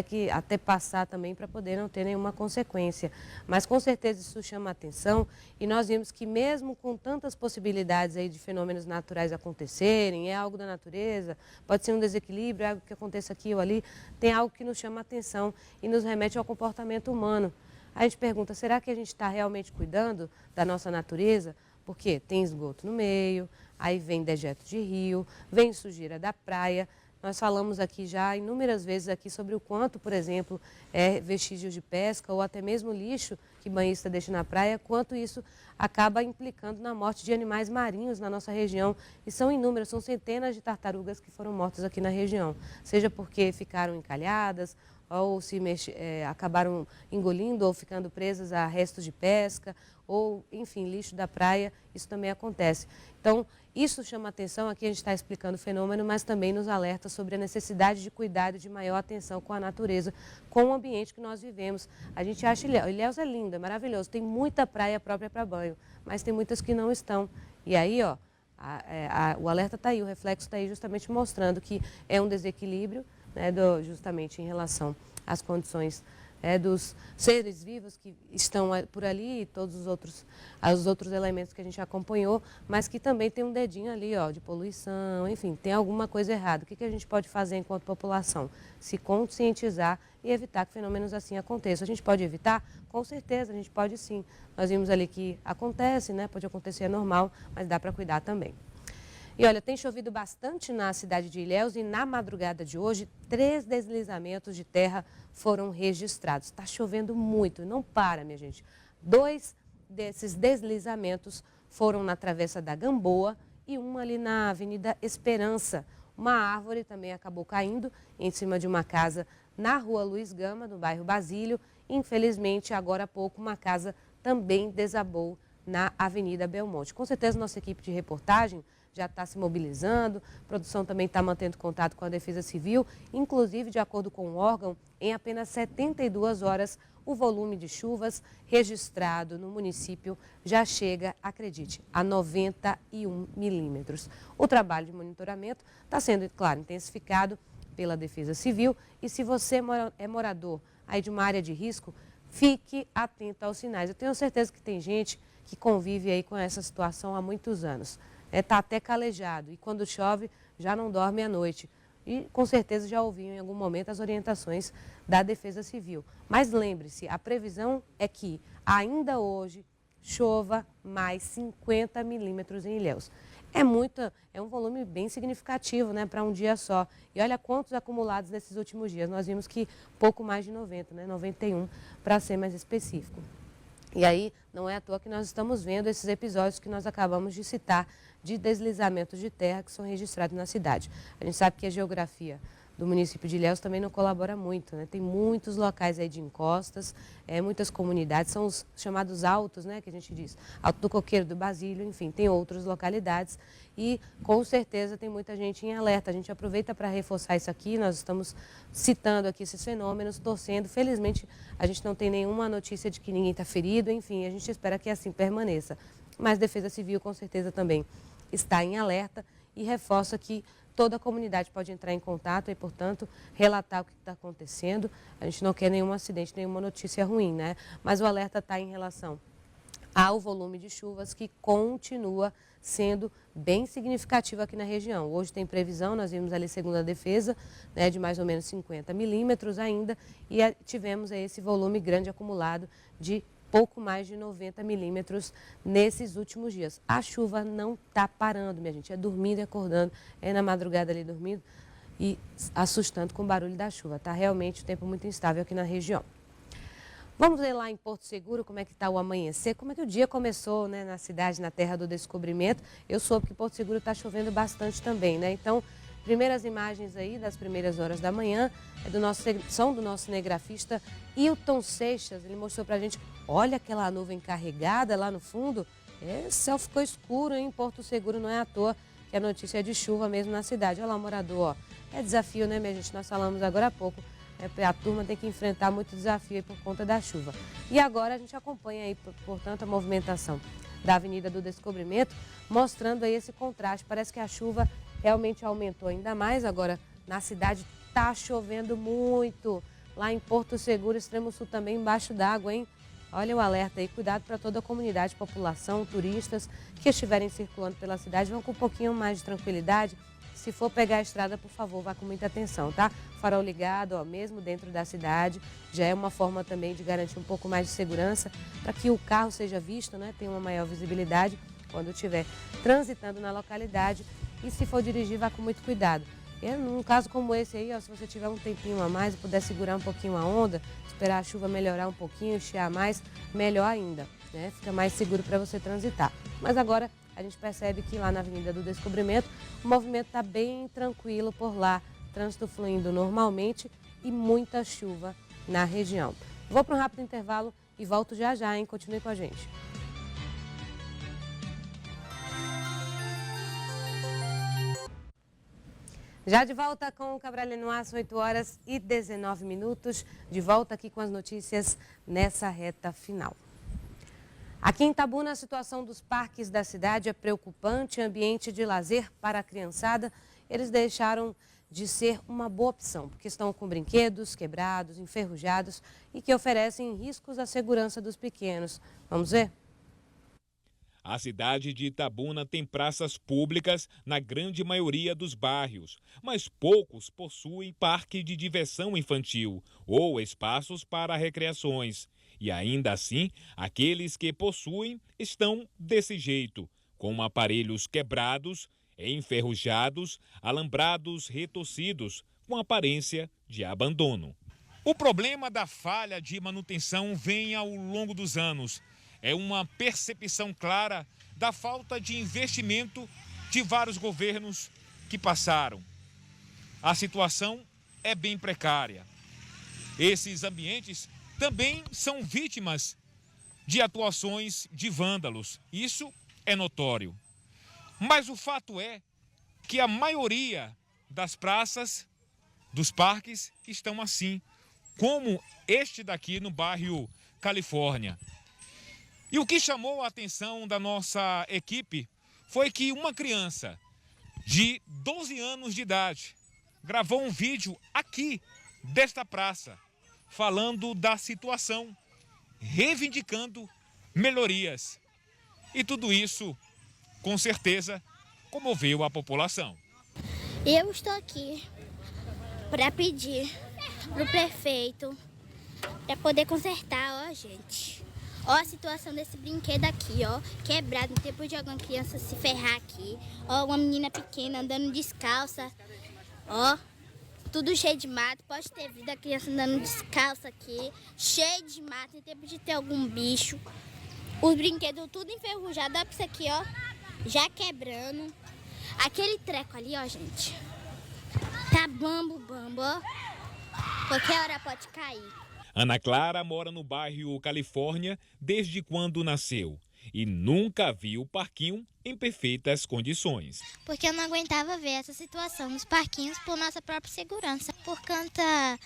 que até passar também para poder não ter nenhuma consequência. Mas com certeza isso chama atenção e nós vimos que mesmo com tantas possibilidades aí de fenômenos naturais acontecerem, é algo da natureza, pode ser um desequilíbrio, é algo que aconteça aqui ou ali, tem algo que nos chama atenção e nos remete ao comportamento humano. A gente pergunta, será que a gente está realmente cuidando da nossa natureza? Porque tem esgoto no meio, aí vem dejeto de rio, vem sujeira da praia, Nós falamos aqui já inúmeras vezes aqui sobre o quanto, por exemplo, é vestígio de pesca ou até mesmo lixo que banhista deixa na praia, quanto isso acaba implicando na morte de animais marinhos na nossa região. E são inúmeras, são centenas de tartarugas que foram mortas aqui na região, seja porque ficaram encalhadas ou acabaram engolindo ou ficando presas a restos de pesca ou, enfim, lixo da praia, isso também acontece. Então, isso chama atenção, aqui a gente está explicando o fenômeno, mas também nos alerta sobre a necessidade de cuidado e de maior atenção com a natureza, com o ambiente que nós vivemos. A gente acha Ilhéus é lindo, é maravilhoso, tem muita praia própria para banho, mas tem muitas que não estão. E aí, ó, o alerta está aí, o reflexo está aí justamente mostrando que é um desequilíbrio, né, justamente em relação às condições dos seres vivos que estão por ali e todos os outros elementos que a gente acompanhou, mas que também tem um dedinho ali, ó, de poluição, enfim, tem alguma coisa errada. O que a gente pode fazer enquanto população? Se conscientizar e evitar que fenômenos assim aconteçam. A gente pode evitar? Com certeza, a gente pode sim. Nós vimos ali que acontece, né? Pode acontecer, é normal, mas dá para cuidar também. E olha, tem chovido bastante na cidade de Ilhéus e na madrugada de hoje, 3 deslizamentos de terra foram registrados. Está chovendo muito, não para, minha gente. 2 desses deslizamentos foram na Travessa da Gamboa e um ali na Avenida Esperança. Uma árvore também acabou caindo em cima de uma casa na Rua Luiz Gama, no bairro Basílio. Infelizmente, agora há pouco, uma casa também desabou na Avenida Belmonte. Com certeza, nossa equipe de reportagem já está se mobilizando, a produção também está mantendo contato com a Defesa Civil, inclusive, de acordo com o órgão, em apenas 72 horas, o volume de chuvas registrado no município já chega, acredite, a 91 milímetros. O trabalho de monitoramento está sendo, claro, intensificado pela Defesa Civil e se você é morador aí de uma área de risco, fique atento aos sinais. Eu tenho certeza que tem gente que convive aí com essa situação há muitos anos. Está até calejado e quando chove já não dorme à noite. E com certeza já ouviu em algum momento as orientações da Defesa Civil. Mas lembre-se, a previsão é que ainda hoje chova mais 50 milímetros em Ilhéus. É um volume bem significativo, né, para um dia só. E olha quantos acumulados nesses últimos dias. Nós vimos que pouco mais de 90, né, 91 para ser mais específico. E aí, não é à toa que nós estamos vendo esses episódios que nós acabamos de citar, de deslizamentos de terra que são registrados na cidade. A gente sabe que a geografia do município de Ilhéus também não colabora muito, né? Tem muitos locais aí de encostas, muitas comunidades, são os chamados altos, né, que a gente diz, Alto do Coqueiro, do Basílio, enfim, tem outras localidades e com certeza tem muita gente em alerta. A gente aproveita para reforçar isso aqui, nós estamos citando aqui esses fenômenos, torcendo. Felizmente a gente não tem nenhuma notícia de que ninguém está ferido, enfim, a gente espera que assim permaneça. Mas a Defesa Civil com certeza também está em alerta e reforça que toda a comunidade pode entrar em contato e, portanto, relatar o que está acontecendo. A gente não quer nenhum acidente, nenhuma notícia ruim, né? Mas o alerta está em relação ao volume de chuvas que continua sendo bem significativo aqui na região. Hoje tem previsão, nós vimos ali segundo a Defesa, né, de mais ou menos 50 milímetros ainda e tivemos aí esse volume grande acumulado de pouco mais de 90 milímetros nesses últimos dias. A chuva não está parando, minha gente. É dormindo e acordando, é na madrugada ali dormindo e assustando com o barulho da chuva. Está realmente o tempo muito instável aqui na região. Vamos ver lá em Porto Seguro como é que está o amanhecer, como é que o dia começou, né, na cidade, na terra do descobrimento. Eu soube que Porto Seguro está chovendo bastante também, né? Então, primeiras imagens aí das primeiras horas da manhã são do nosso cinegrafista Hilton Seixas. Ele mostrou pra gente, olha aquela nuvem carregada lá no fundo. O céu ficou escuro em Porto Seguro, não é à toa que a notícia é de chuva mesmo na cidade. Olha lá o morador, ó. É desafio, né, minha gente? Nós falamos agora há pouco. A turma tem que enfrentar muito desafio aí por conta da chuva. E agora a gente acompanha aí, portanto, a movimentação da Avenida do Descobrimento, mostrando aí esse contraste. Parece que a chuva realmente aumentou ainda mais. Agora, na cidade está chovendo muito. Lá em Porto Seguro, Extremo Sul também embaixo d'água, hein? Olha o alerta aí, cuidado para toda a comunidade, população, turistas que estiverem circulando pela cidade, vão com um pouquinho mais de tranquilidade. Se for pegar a estrada, por favor, vá com muita atenção, tá? Farol ligado, ó, mesmo dentro da cidade, já é uma forma também de garantir um pouco mais de segurança para que o carro seja visto, né? Tenha uma maior visibilidade quando estiver transitando na localidade. E se for dirigir, vá com muito cuidado. E num caso como esse aí, ó, se você tiver um tempinho a mais e puder segurar um pouquinho a onda, esperar a chuva melhorar um pouquinho, estiar mais, melhor ainda, né? Fica mais seguro para você transitar. Mas agora a gente percebe que lá na Avenida do Descobrimento o movimento está bem tranquilo por lá, trânsito fluindo normalmente e muita chuva na região. Vou para um rápido intervalo e volto já já, hein? Continue com a gente. Já de volta com o Cabralha no Ar, 8 horas e 19 minutos. De volta aqui com as notícias nessa reta final. Aqui em Itabuna, a situação dos parques da cidade é preocupante. Ambiente de lazer para a criançada, eles deixaram de ser uma boa opção, porque estão com brinquedos quebrados, enferrujados e que oferecem riscos à segurança dos pequenos. Vamos ver? A cidade de Itabuna tem praças públicas na grande maioria dos bairros, mas poucos possuem parque de diversão infantil ou espaços para recreações. E ainda assim, aqueles que possuem estão desse jeito, com aparelhos quebrados, enferrujados, alambrados retorcidos, com aparência de abandono. O problema da falha de manutenção vem ao longo dos anos. É uma percepção clara da falta de investimento de vários governos que passaram. A situação é bem precária. Esses ambientes também são vítimas de atuações de vândalos. Isso é notório. Mas o fato é que a maioria das praças, dos parques, estão assim, como este daqui no bairro Califórnia. E o que chamou a atenção da nossa equipe foi que uma criança de 12 anos de idade gravou um vídeo aqui desta praça, falando da situação, reivindicando melhorias. E tudo isso, com certeza, comoveu a população. Eu estou aqui para pedir para o prefeito para poder consertar, ó, gente. Ó a situação desse brinquedo aqui, ó, quebrado, no tempo de alguma criança se ferrar aqui. Ó, uma menina pequena andando descalça, ó, tudo cheio de mato. Pode ter visto a criança andando descalça aqui, cheio de mato, em tempo de ter algum bicho. Os brinquedos tudo enferrujado, ó, isso aqui, ó, já quebrando. Aquele treco ali, ó, gente, tá bambo, ó, qualquer hora pode cair. Ana Clara mora no bairro Califórnia desde quando nasceu e nunca viu o parquinho em perfeitas condições. Porque eu não aguentava ver essa situação nos parquinhos por nossa própria segurança, por conta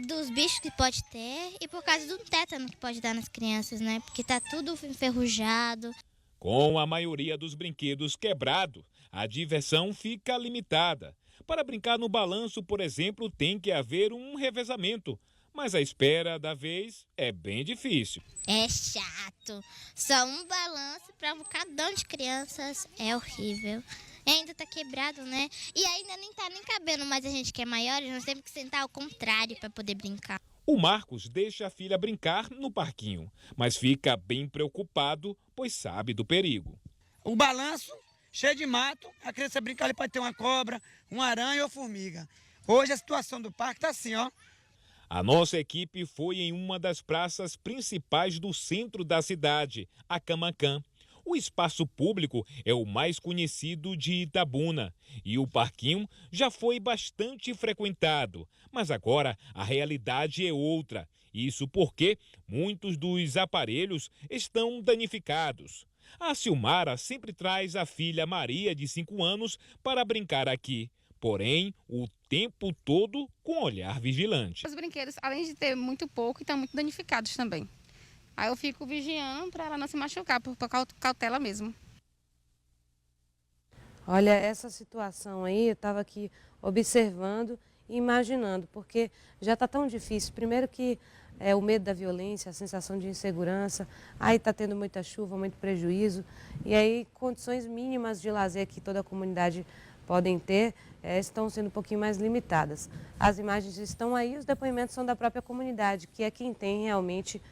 dos bichos que pode ter e por causa do tétano que pode dar nas crianças, né? Porque tá tudo enferrujado. Com a maioria dos brinquedos quebrado, a diversão fica limitada. Para brincar no balanço, por exemplo, tem que haver um revezamento. Mas a espera da vez é bem difícil. É chato. Só um balanço para um bocadão de crianças é horrível. E ainda tá quebrado, né? E ainda nem tá nem cabendo, mas a gente que é maior, nós temos que sentar ao contrário para poder brincar. O Marcos deixa a filha brincar no parquinho, mas fica bem preocupado, pois sabe do perigo. O balanço, cheio de mato, a criança brinca ali, pode ter uma cobra, uma aranha ou formiga. Hoje a situação do parque tá assim, ó. A nossa equipe foi em uma das praças principais do centro da cidade, a Camacan. O espaço público é o mais conhecido de Itabuna e o parquinho já foi bastante frequentado. Mas agora a realidade é outra. Isso porque muitos dos aparelhos estão danificados. A Silmara sempre traz a filha Maria, de 5 anos, para brincar aqui. Porém, o tempo todo com olhar vigilante. Os brinquedos, além de ter muito pouco, estão muito danificados também. Aí eu fico vigiando para ela não se machucar, por cautela mesmo. Olha, essa situação aí, eu estava aqui observando e imaginando, porque já está tão difícil. Primeiro que é o medo da violência, a sensação de insegurança, aí está tendo muita chuva, muito prejuízo, e aí condições mínimas de lazer que toda a comunidade podem ter, estão sendo um pouquinho mais limitadas. As imagens estão aí, os depoimentos são da própria comunidade, que é quem tem realmente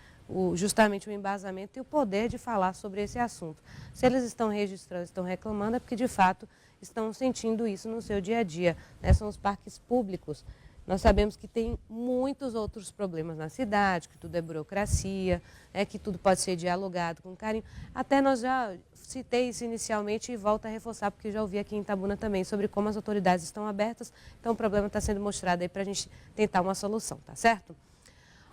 justamente o embasamento e o poder de falar sobre esse assunto. Se eles estão registrando, estão reclamando, é porque de fato estão sentindo isso no seu dia a dia, né? São os parques públicos. Nós sabemos que tem muitos outros problemas na cidade, que tudo é burocracia, que tudo pode ser dialogado com carinho. Até nós já citei isso inicialmente e volto a reforçar, porque já ouvi aqui em Itabuna também sobre como as autoridades estão abertas. Então o problema está sendo mostrado aí para a gente tentar uma solução, tá certo?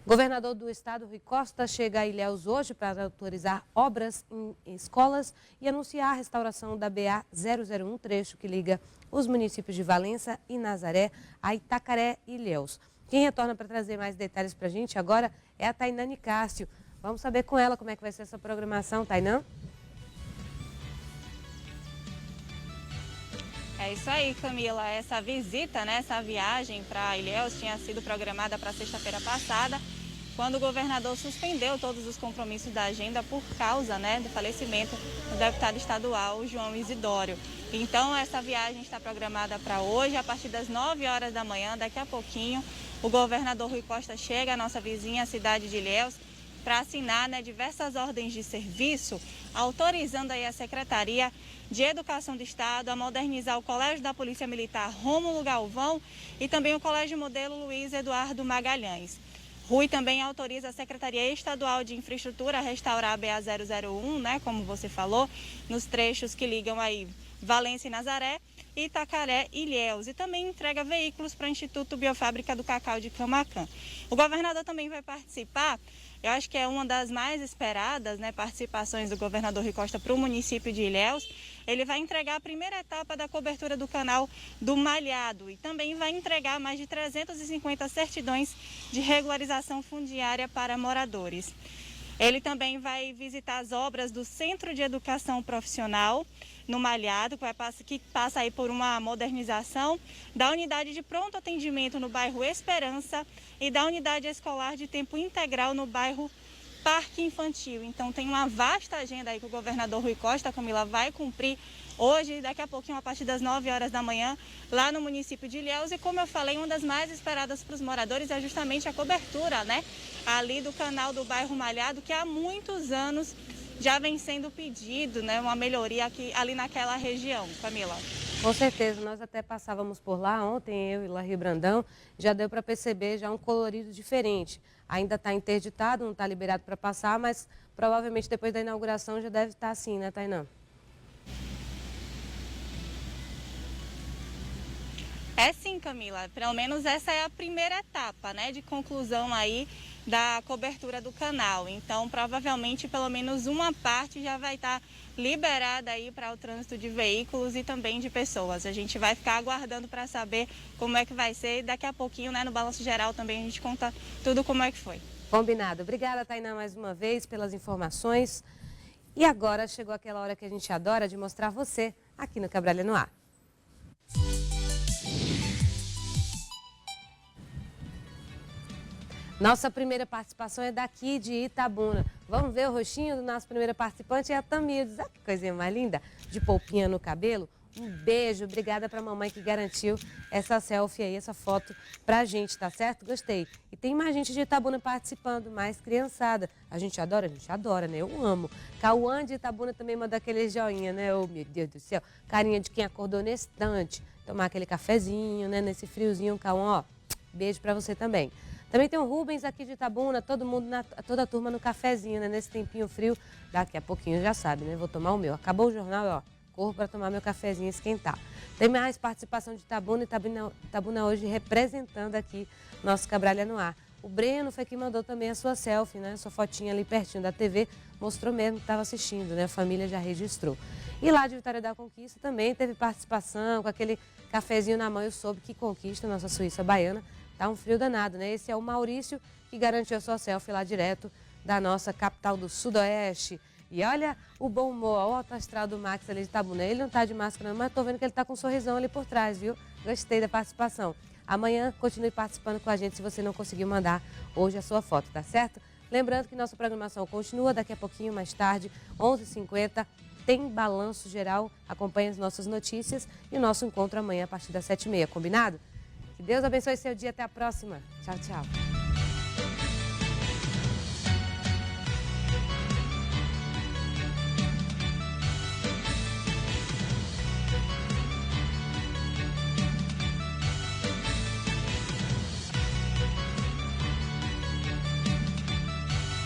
O governador do estado, Rui Costa, chega a Ilhéus hoje para autorizar obras em escolas e anunciar a restauração da BA-001, trecho que liga os municípios de Valença e Nazaré a Itacaré e Ilhéus. Quem retorna para trazer mais detalhes para a gente agora é a Tainã Cássio. Vamos saber com ela como é que vai ser essa programação, Tainã? É isso aí, Camila. Essa visita, né, essa viagem para Ilhéus tinha sido programada para sexta-feira passada, quando o governador suspendeu todos os compromissos da agenda por causa, né, do falecimento do deputado estadual João Isidório. Então, essa viagem está programada para hoje, a partir das 9 horas da manhã. Daqui a pouquinho, o governador Rui Costa chega à nossa vizinha, a cidade de Ilhéus, para assinar, né, diversas ordens de serviço, autorizando aí a Secretaria de Educação do Estado a modernizar o Colégio da Polícia Militar Rômulo Galvão e também o Colégio Modelo Luiz Eduardo Magalhães. Rui também autoriza a Secretaria Estadual de Infraestrutura a restaurar a BA-001, né, como você falou, nos trechos que ligam aí Valença e Nazaré, Itacaré e Ilhéus, e também entrega veículos para o Instituto Biofábrica do Cacau de Camaquã. O governador também vai participar, eu acho que é uma das mais esperadas, né, participações do governador Rui Costa para o município de Ilhéus. Ele vai entregar a primeira etapa da cobertura do canal do Malhado e também vai entregar mais de 350 certidões de regularização fundiária para moradores. Ele também vai visitar as obras do Centro de Educação Profissional no Malhado, que passa aí por uma modernização da unidade de pronto atendimento no bairro Esperança e da unidade escolar de tempo integral no bairro Parque Infantil. Então tem uma vasta agenda aí que o governador Rui Costa, Camila, vai cumprir hoje, daqui a pouquinho, a partir das 9 horas da manhã, lá no município de Ilhéus. E como eu falei, uma das mais esperadas para os moradores é justamente a cobertura, né, ali do canal do bairro Malhado, que há muitos anos já vem sendo pedido, né, uma melhoria ali naquela região. Camila. Com certeza, nós até passávamos por lá ontem, eu e Larry Brandão, já deu para perceber já um colorido diferente. Ainda está interditado, não está liberado para passar, mas provavelmente depois da inauguração já deve estar assim, né, Tainã? É sim, Camila. Pelo menos essa é a primeira etapa, né, de conclusão aí da cobertura do canal. Então, provavelmente, pelo menos uma parte já vai estar liberada aí para o trânsito de veículos e também de pessoas. A gente vai ficar aguardando para saber como é que vai ser e daqui a pouquinho, né, no Balanço Geral também a gente conta tudo como é que foi. Combinado. Obrigada, Tainã, mais uma vez pelas informações. E agora chegou aquela hora que a gente adora de mostrar você aqui no Cabralha no Ar. Nossa primeira participação é daqui de Itabuna. Vamos ver o rostinho do nosso primeiro participante, é a Tamires. Olha que coisinha mais linda, de polpinha no cabelo. Um beijo, obrigada para a mamãe que garantiu essa selfie aí, essa foto pra gente, tá certo? Gostei. E tem mais gente de Itabuna participando, mais criançada. A gente adora, né? Eu amo. Cauã de Itabuna também manda aquele joinha, né? Oh, meu Deus do céu. Carinha de quem acordou nesse instante. Tomar aquele cafezinho, né? Nesse friozinho, Cauã, ó. Beijo para você também. Também tem o Rubens aqui de Itabuna, todo mundo, toda a turma no cafezinho, né? Nesse tempinho frio. Daqui a pouquinho já sabe, né? Vou tomar o meu. Acabou o jornal, ó. Corro para tomar meu cafezinho e esquentar. Tem mais participação de Itabuna, Itabuna hoje representando aqui nosso Cabralha no Ar. O Breno foi quem mandou também a sua selfie, né? Sua fotinha ali pertinho da TV, mostrou mesmo que estava assistindo, né? A família já registrou. E lá de Vitória da Conquista também teve participação, com aquele cafezinho na mão. Eu soube que conquista nossa Suíça baiana. Tá um frio danado, né? Esse é o Maurício, que garantiu a sua selfie lá direto da nossa capital do Sudoeste. E olha o bom humor, o alto astral do Max ali de Itabuna. Ele não tá de máscara não, mas tô vendo que ele tá com um sorrisão ali por trás, viu? Gostei da participação. Amanhã continue participando com a gente se você não conseguiu mandar hoje a sua foto, tá certo? Lembrando que nossa programação continua daqui a pouquinho, mais tarde, 11h50. Tem balanço geral, acompanhe as nossas notícias e o nosso encontro amanhã a partir das 7h30, combinado? Que Deus abençoe seu dia, até a próxima. Tchau, tchau.